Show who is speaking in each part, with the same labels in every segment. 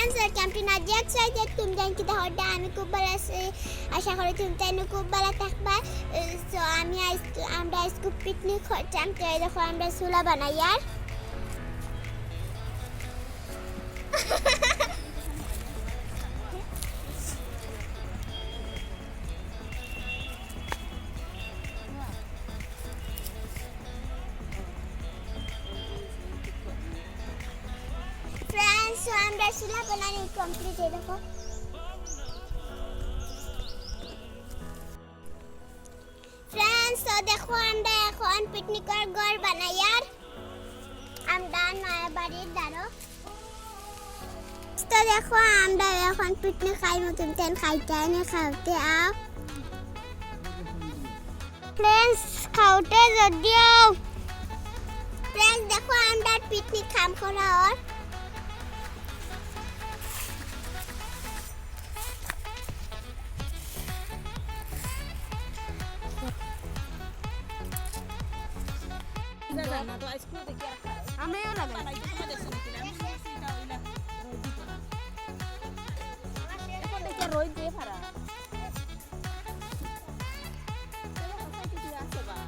Speaker 1: Welcome to Nazia exercise तुमच्या किती hot आम्ही खूप बरं असे आशा करू तुमच्यानं खूप बरं থাকবা सो আমরা স্কুল পিকনিক করতাম তো এই দেখো আমরা চুলা বানাই আর फ्रेंड्स सो আমরা চুলা বানানি কমপ্লিট এই দেখো फ्रेंड्स तो देखो আমরা এখন পিকনিকের ঘর বানাই আর আমরা নয়া বাড়ির দাঁড়ো তো দেখো আমরা এখন পিকনিক খাই মতন তেল খাইতে না খাওতে আও फ्रेंड्स খাওতে যদিও फ्रेंड्स देखो আমরা পিকনিক খাম করা আর
Speaker 2: না তো আইসক্রিম দেখি আর খাই
Speaker 3: আমিও লাগাই
Speaker 2: বানাই তোমাদের সঙ্গে কিনা আমি সিটা হইলা এখন দেখি রই দিয়ে ফারা আছে বা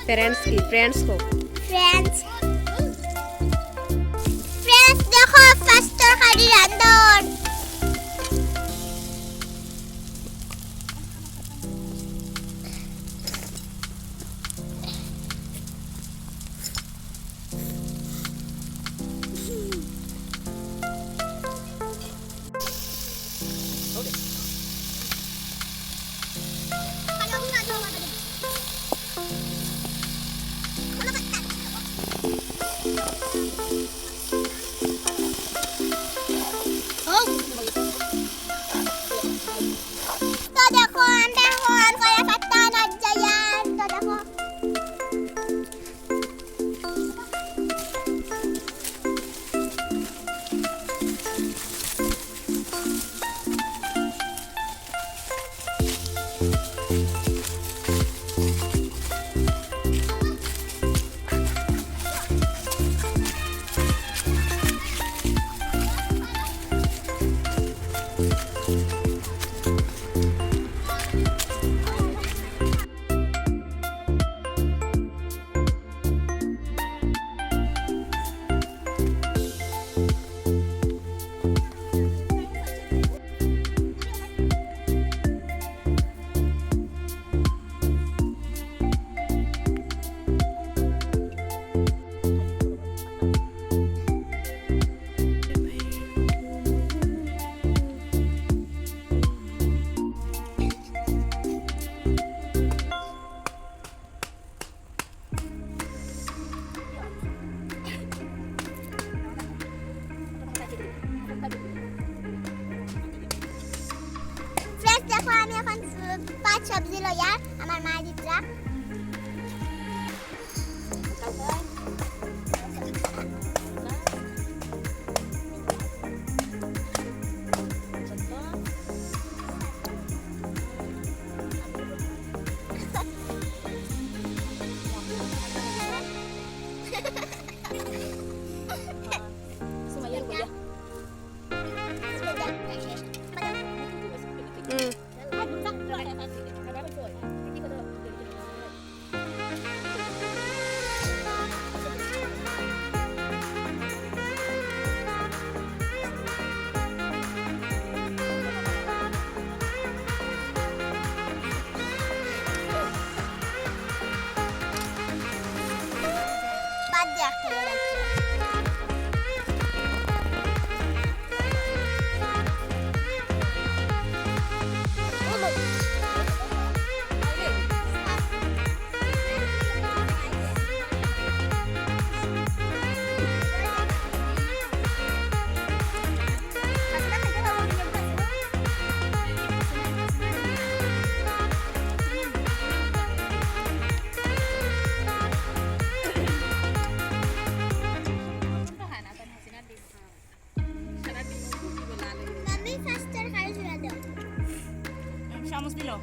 Speaker 3: প্যারেন্টস কি ফ্রেন্ডস হোক
Speaker 1: ফ্রেন্ডস ফ্রেন্ডস দেখো ফার্স্ট তরকারি রান্ধন তো দেখো আমরা এখন কলা পাতা নাজায়ান তো দেখো ফ্রেন্ডস দেখো আমি এখন পাঁচ সবজি লইয়া আমার মা দিতরা
Speaker 2: Sumayan ko ya.
Speaker 1: বাদ দিয়ে একটা লাগছে Mami, faster kayo sila daw.
Speaker 2: Siya mo stilo.